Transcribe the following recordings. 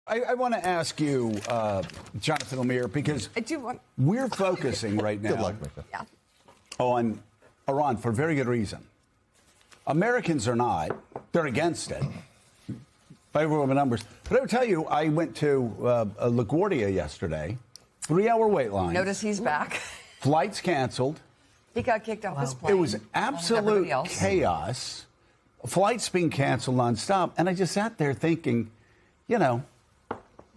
I want to ask you, Jonathan Lemire, because we're focusing right now on Iran for very good reason. Americans are not. They're against it. Favorable numbers. But I will tell you, I went to LaGuardia yesterday. 3-hour wait line. Notice he's back. Flights canceled. He got kicked off his plane. It was absolute chaos. Flights being canceled nonstop. And I just sat there thinking, well,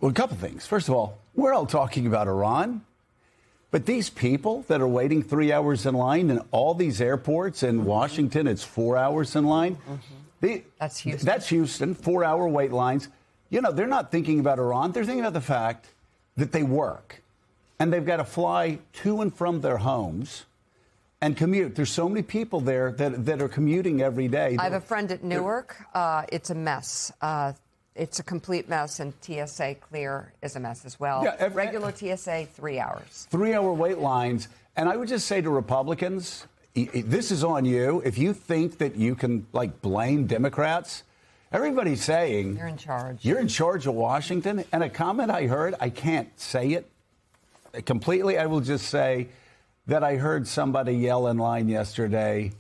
a couple things. First of all, we're all talking about Iran. But these people that are waiting 3 hours in line in all these airports in Washington, it's 4 hours in line. That's Houston. That's Houston, 4-hour wait lines. They're not thinking about Iran. They're thinking about the fact that they work. And they've got to fly to and from their homes and commute. There's so many people there that are commuting every day. I have a friend at Newark. It's a mess. It's a complete mess, and TSA clear is a mess as well. Yeah, regular TSA, 3 hours. 3-hour wait lines. And I would just say to Republicans, this is on you. If you think that you can, blame Democrats, everybody's saying you're in charge. You're in charge of Washington. And a comment I heard, I can't say it completely. I will just say that I heard somebody yell in line yesterday,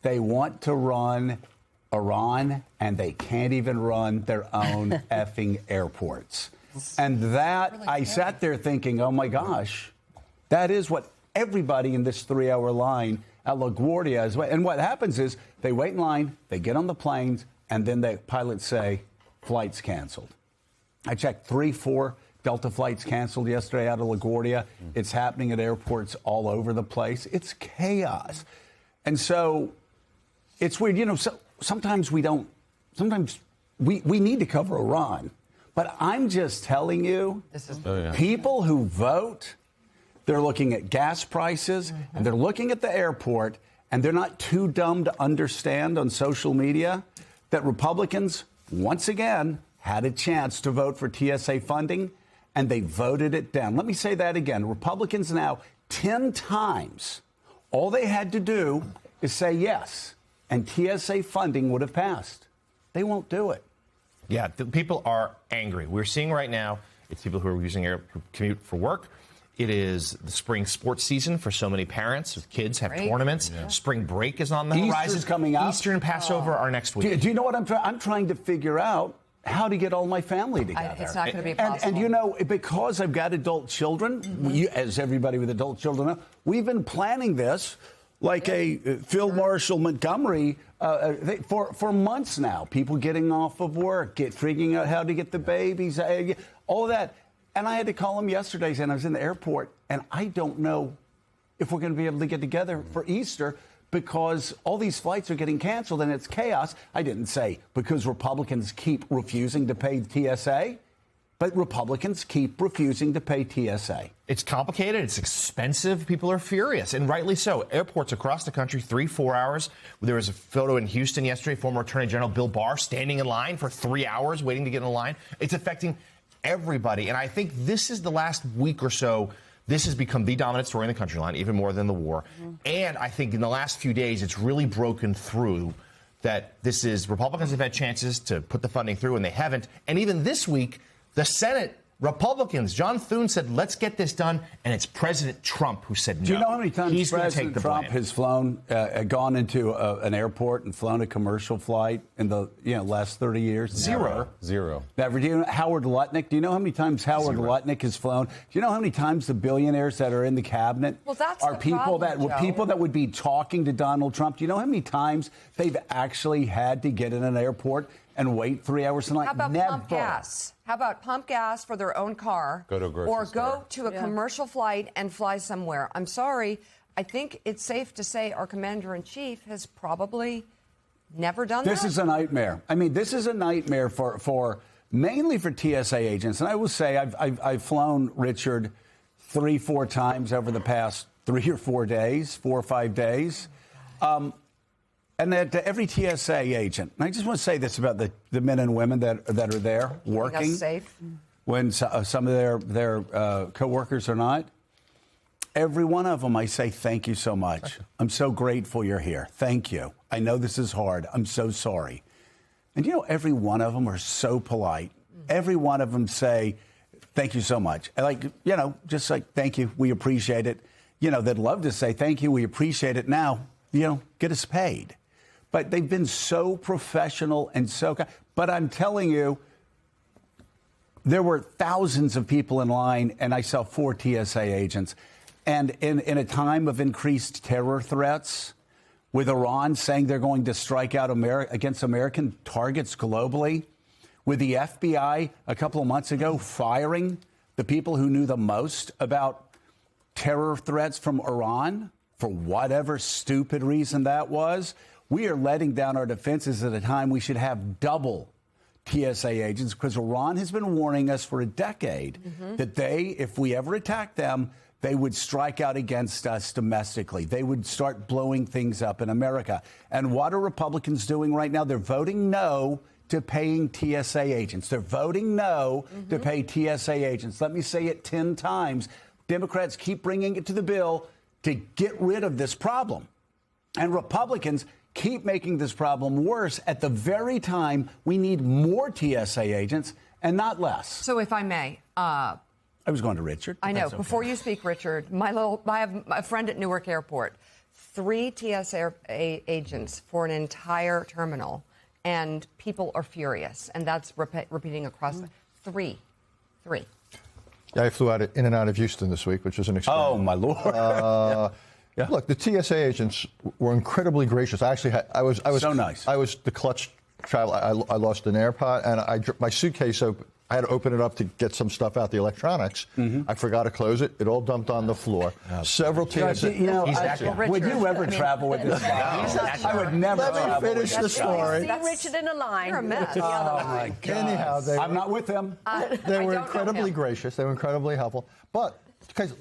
they want to run Iran, and they can't even run their own effing airports. And that, really I sat there thinking, oh, my gosh, that is what everybody in this 3-hour line at LaGuardia is. And what happens is they wait in line, they get on the planes, and then the pilots say, flights canceled. I checked 3-4 Delta flights canceled yesterday out of LaGuardia. It's happening at airports all over the place. It's chaos. And so it's weird. Sometimes we don't. Sometimes we need to cover Iran. But I'm just telling you, people who vote, they're looking at gas prices and they're looking at the airport, and they're not too dumb to understand on social media that Republicans, once again, had a chance to vote for TSA funding, and they voted it down. Let me say that again. Republicans now, 10 times, all they had to do is say yes, and TSA funding would have passed. They won't do it. Yeah, the people are angry. We're seeing right now, it's people who are using air commute for work. It is the spring sports season for so many parents with kids have tournaments. Yeah. Spring break is on the horizon. Easter's coming up. Easter and Passover are next week. Do you know what I'm trying to figure out? How to get all my family together. It's not going to be possible. And because I've got adult children, as everybody with adult children know, we've been planning this like a Phil Marshall Montgomery for months now. People getting off of work, figuring out how to get the babies, all that. And I had to call him yesterday, and I was in the airport, and I don't know if we're going to be able to get together for Easter, because all these flights are getting canceled and it's chaos. I didn't say because Republicans keep refusing to pay TSA, but Republicans keep refusing to pay TSA. It's complicated. It's expensive. People are furious, and rightly so. Airports across the country, 3-4 hours. There was a photo in Houston yesterday, former Attorney General Bill Barr standing in line for 3 hours waiting to get in the line. It's affecting everybody, and I think this is the last week or so. This has become the dominant story in the country line, even more than the war. And I think in the last few days, it's really broken through that Republicans have had chances to put the funding through, and they haven't. And even this week, the Senate, Republicans, John Thune said, let's get this done. And it's President Trump who said no. Do you know how many times President Trump has flown, gone into an airport and flown a commercial flight in the last 30 years? Zero. Never. Do you know Howard Lutnick? Do you know how many times Howard Lutnick has flown? Do you know how many times the billionaires that are in the cabinet are people that would be talking to Donald Trump? Do you know how many times they've actually had to get in an airport and wait 3 hours tonight? How about pump gas? How about pump gas for their own car? Go to a grocery store. Go to a commercial flight and fly somewhere. I'm sorry. I think it's safe to say our commander-in-chief has probably never done that. This is a nightmare. I mean, this is a nightmare for mainly for TSA agents. And I will say I've flown Richard 3-4 times over the past 3 or 4 days, 4 or 5 days. And that every TSA agent, and I just want to say this about the men and women that are there working, safe when some of their coworkers are not. Every one of them, I say thank you so much. I'm so grateful you're here. Thank you. I know this is hard. I'm so sorry. And every one of them are so polite every one of them say, thank you so much. Like, just like, thank you, we appreciate it. They'd love to say, thank you, we appreciate it. Now, get us paid. But they've been so professional and so kind. But I'm telling you, there were thousands of people in line, and I saw 4 TSA agents. And in a time of increased terror threats, with Iran saying they're going to strike out against American targets globally, with the FBI a couple of months ago firing the people who knew the most about terror threats from Iran, for whatever stupid reason that was, we are letting down our defenses at a time we should have double TSA agents, because Iran has been warning us for a decade that if we ever attack them, they would strike out against us domestically. They would start blowing things up in America. And what are Republicans doing right now? They're voting no to paying TSA agents. They're voting no to pay TSA agents. Let me say it 10 times. Democrats keep bringing it to the bill to get rid of this problem. And Republicans keep making this problem worse at the very time we need more TSA agents and not less. So if I may, I was going to Richard. I know. Okay. Before you speak, Richard, I have a friend at Newark Airport. 3 TSA agents for an entire terminal, and people are furious. And that's repeating across 3. Yeah, I flew in and out of Houston this week, which was an experience. Oh, my Lord. Yeah. Look, the TSA agents were incredibly gracious. Actually, I was so nice. I was the clutch travel. I lost an AirPod, and my suitcase open. I had to open it up to get some stuff out, the electronics. I forgot to close it. It all dumped on the floor. Several TSA. Would you ever travel with this guy? I would never. Let me finish the story. See Richard in a line. You're a mess. Oh my God. Anyhow, I'm not with them. They were incredibly gracious. They were incredibly helpful. But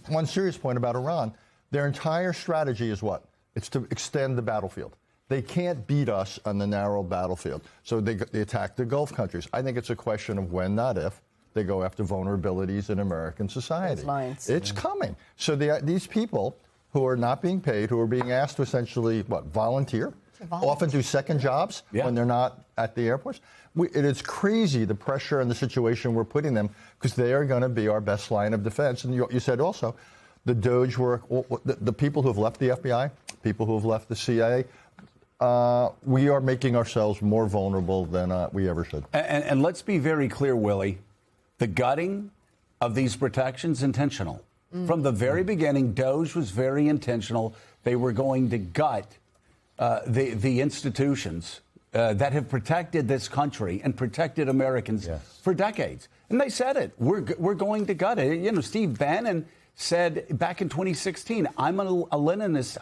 one serious point about Iran, their entire strategy is what? It's to extend the battlefield. They can't beat us on the narrow battlefield. So they attack the Gulf countries. I think it's a question of when, not if, they go after vulnerabilities in American society. It's coming. So these people who are not being paid, who are being asked to essentially, volunteer, often do second jobs when they're not at the airports. It is crazy, the pressure and the situation we're putting them, because they are going to be our best line of defense. And you said also, the DOJ work, the people who have left the FBI, people who have left the CIA, we are making ourselves more vulnerable than we ever should. And let's be very clear, Willie. The gutting of these protections intentional. From the very beginning, DOJ was very intentional. They were going to gut the institutions that have protected this country and protected Americans for decades. And they said it. We're going to gut it. Steve Bannon said back in 2016, I'm a Leninist.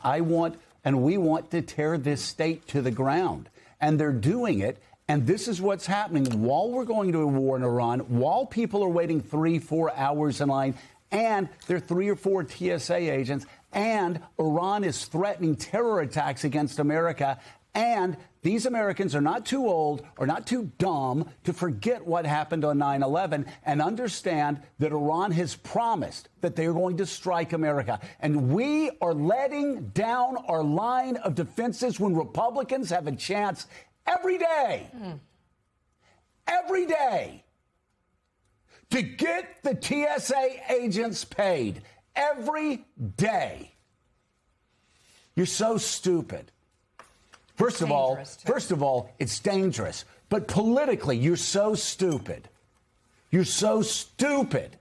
We want to tear this state to the ground. And they're doing it. And this is what's happening while we're going to a war in Iran, while people are waiting 3-4 hours in line, and there are 3 or 4 TSA agents, and Iran is threatening terror attacks against America. And these Americans are not too old or not too dumb to forget what happened on 9/11 and understand that Iran has promised that they are going to strike America. And we are letting down our line of defenses when Republicans have a chance every day to get the TSA agents paid every day. You're so stupid. First of all, it's dangerous. But politically, you're so stupid. You're so stupid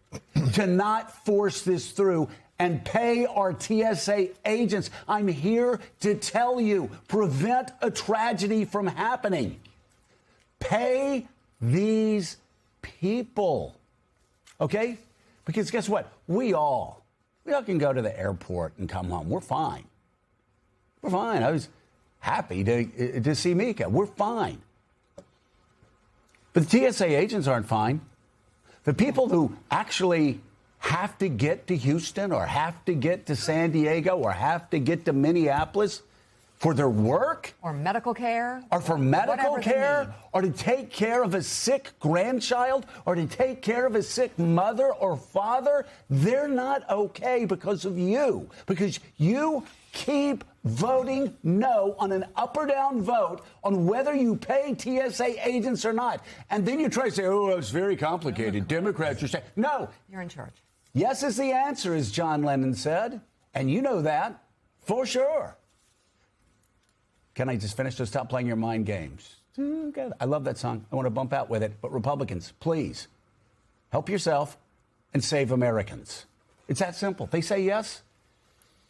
to not force this through and pay our TSA agents. I'm here to tell you, prevent a tragedy from happening. Pay these people. Okay? Because guess what? We all can go to the airport and come home. We're fine. We're fine. I was happy to see Mika. We're fine. But the TSA agents aren't fine. The people who actually have to get to Houston or have to get to San Diego or have to get to Minneapolis for their work. Or medical care. Or for medical care. Or to take care of a sick grandchild. Or to take care of a sick mother or father. They're not okay because of you. Because you Keep voting no on an up or down vote on whether you pay TSA agents or not. And then you try to say, oh, it's very complicated. Democrats are saying, no. You're in charge. Yes is the answer, as John Lennon said. And you know that for sure. Can I just finish? Just stop playing your mind games. Good. I love that song. I want to bump out with it. But Republicans, please help yourself and save Americans. It's that simple. They say yes.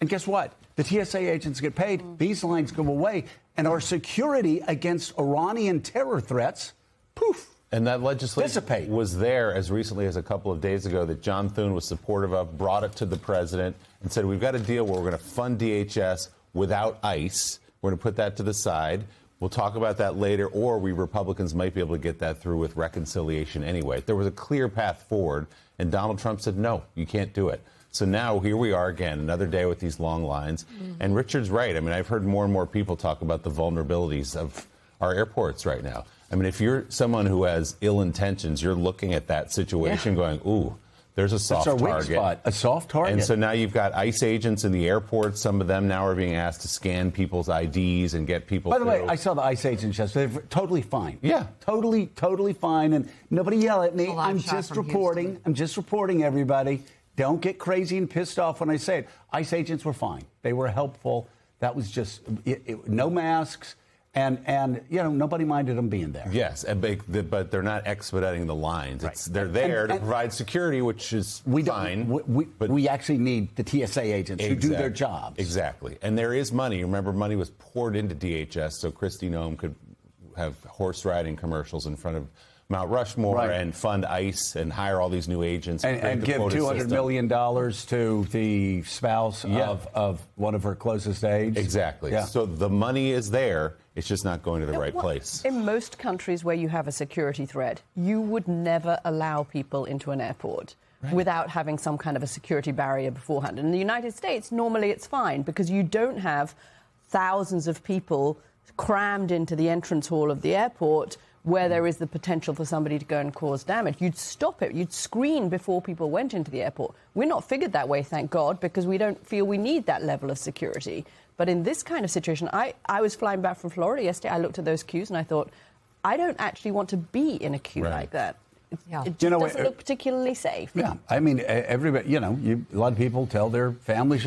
And guess what? The TSA agents get paid. These lines go away. And our security against Iranian terror threats, poof. And that legislation dissipate. was there as recently as a couple of days ago that John Thune was supportive of, brought it to the president and said, we've got a deal where we're going to fund DHS without ICE. We're going to put that to the side. We'll talk about that later, or we Republicans might be able to get that through with reconciliation anyway. There was a clear path forward, and Donald Trump said, no, you can't do it. So now here we are again, another day with these long lines. And Richard's right. I mean, I've heard more and more people talk about the vulnerabilities of our airports right now. I mean, if you're someone who has ill intentions, you're looking at that situation going, ooh, there's a soft That's our target. weak spot, a soft target. And so now you've got ICE agents in the airports. Some of them now are being asked to scan people's IDs and get people By the way, through. I saw the ICE agents yesterday. They're totally fine. Yeah. Totally fine. And nobody yell at me. A long I'm shot just from reporting. Houston. I'm just reporting, everybody. Don't get crazy and pissed off when I say it. ICE agents were fine. They were helpful. That was just no masks. And you know, nobody minded them being there. Yes, but they're not expediting the lines. Right. They're there And to provide security, which is fine. We actually need the TSA agents who do their jobs. Exactly. And there is money. Remember, money was poured into DHS so Kristi Noem could have horse riding commercials in front of Mount Rushmore and fund ICE and hire all these new agents. And give $200 million to the spouse of one of her closest aides. Exactly. Yeah. So the money is there. It's just not going to the right place. In most countries where you have a security threat, you would never allow people into an airport without having some kind of a security barrier beforehand. In the United States, normally it's fine because you don't have thousands of people crammed into the entrance hall of the airport where there is the potential for somebody to go and cause damage. You'd stop it. You'd screen before people went into the airport. We're not figured that way, thank God, because we don't feel we need that level of security. But in this kind of situation, I was flying back from Florida yesterday. I looked at those queues and I thought, I don't actually want to be in a queue like that. It just doesn't look particularly safe. Yeah, I mean, everybody, you know, a lot of people tell their families,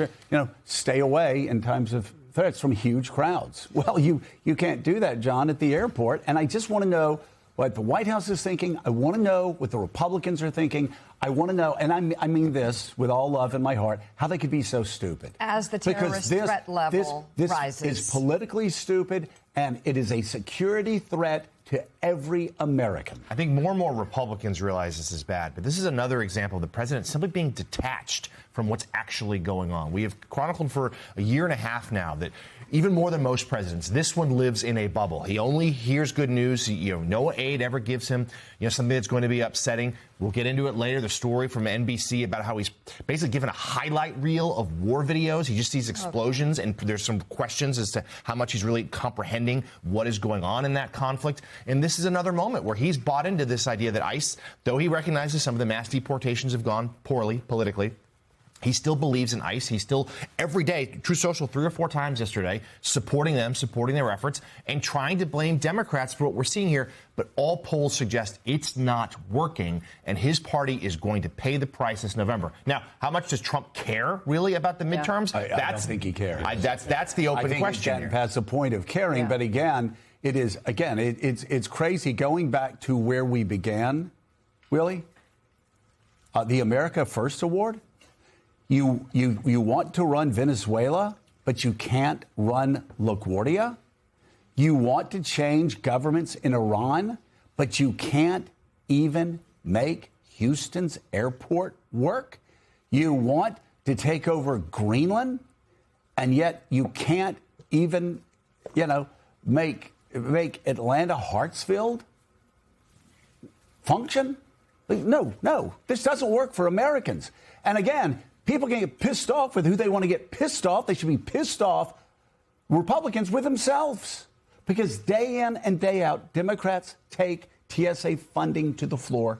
stay away in times of threats from huge crowds. Well, you can't do that, John, at the airport. And I just want to know what the White House is thinking. I want to know what the Republicans are thinking. I want to know, and I mean this with all love in my heart, how they could be so stupid. As the terrorist threat level rises. This is politically stupid, and it is a security threat to every American. I think more and more Republicans realize this is bad, but this is another example of the president simply being detached from what's actually going on. We have chronicled for a year and a half now that even more than most presidents, this one lives in a bubble. He only hears good news. No aide ever gives him, something that's going to be upsetting. We'll get into it later. The story from NBC about how he's basically given a highlight reel of war videos. He just sees explosions, and there's some questions as to how much he's really comprehending what is going on in that conflict. And this is another moment where he's bought into this idea that ICE, though he recognizes some of the mass deportations have gone poorly politically, he still believes in ICE. He's still, every day, Truth Social 3 or 4 times yesterday, supporting them, supporting their efforts, and trying to blame Democrats for what we're seeing here. But all polls suggest it's not working, and his party is going to pay the price this November. Now, how much does Trump care, really, about the midterms? I don't think he cares. That's the open question I think he's gotten past the point of caring, but again, it's crazy going back to where we began, really. The America First Award. You want to run Venezuela, but you can't run LaGuardia? You want to change governments in Iran, but you can't even make Houston's airport work? You want to take over Greenland, and yet you can't even, make Atlanta Hartsfield function? No, this doesn't work for Americans. And again, people can get pissed off with who they want to get pissed off. They should be pissed off, Republicans, with themselves. Because day in and day out, Democrats take TSA funding to the floor.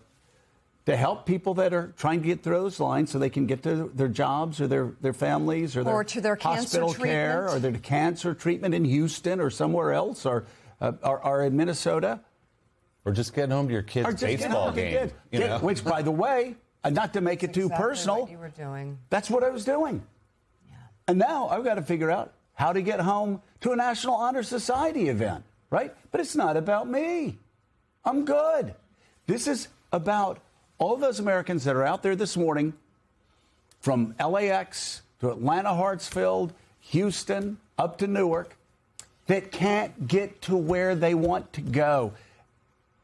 to help people that are trying to get through those lines so they can get to their jobs or their families or to their cancer hospital care treatment. or their cancer treatment in Houston or somewhere else or in Minnesota. Or just getting home to your kid's Or just get baseball home to game. kids. Which, by the way, not to make it too Exactly personal, what you were doing. that's what I was doing. And now I've got to figure out how to get home to a National Honor Society event, right? But it's not about me. I'm good. This is about all those Americans that are out there this morning from LAX to Atlanta, Hartsfield, Houston, up to Newark, that can't get to where they want to go.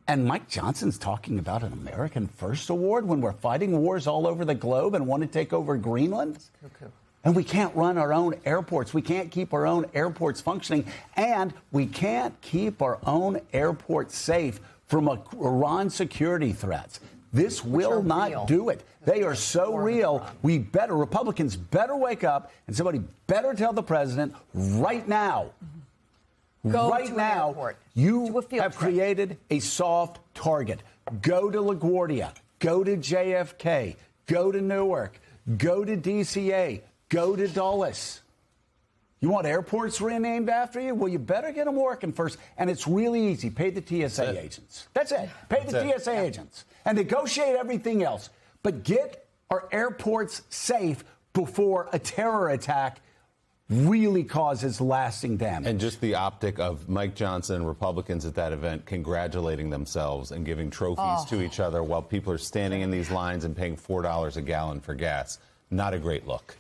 And Mike Johnson's talking about an American First Award when we're fighting wars all over the globe and want to take over Greenland? Cuckoo. And we can't run our own airports. We can't keep our own airports functioning. And we can't keep our own airports safe from Iran security threats. This will not real. do it. They are so real. Republicans better wake up, and somebody better tell the president right now. Go right to an now, airport. you Do a field have trip. created a soft target. Go to LaGuardia. Go to JFK. Go to Newark. Go to DCA. Go to Dulles. You want airports renamed after you? Well, you better get them working first. And it's really easy. Pay the TSA agents. That's it. Pay the TSA agents. And negotiate everything else. But get our airports safe before a terror attack really causes lasting damage. And just the optic of Mike Johnson and Republicans at that event congratulating themselves and giving trophies to each other while people are standing in these lines and paying $4 a gallon for gas. Not a great look.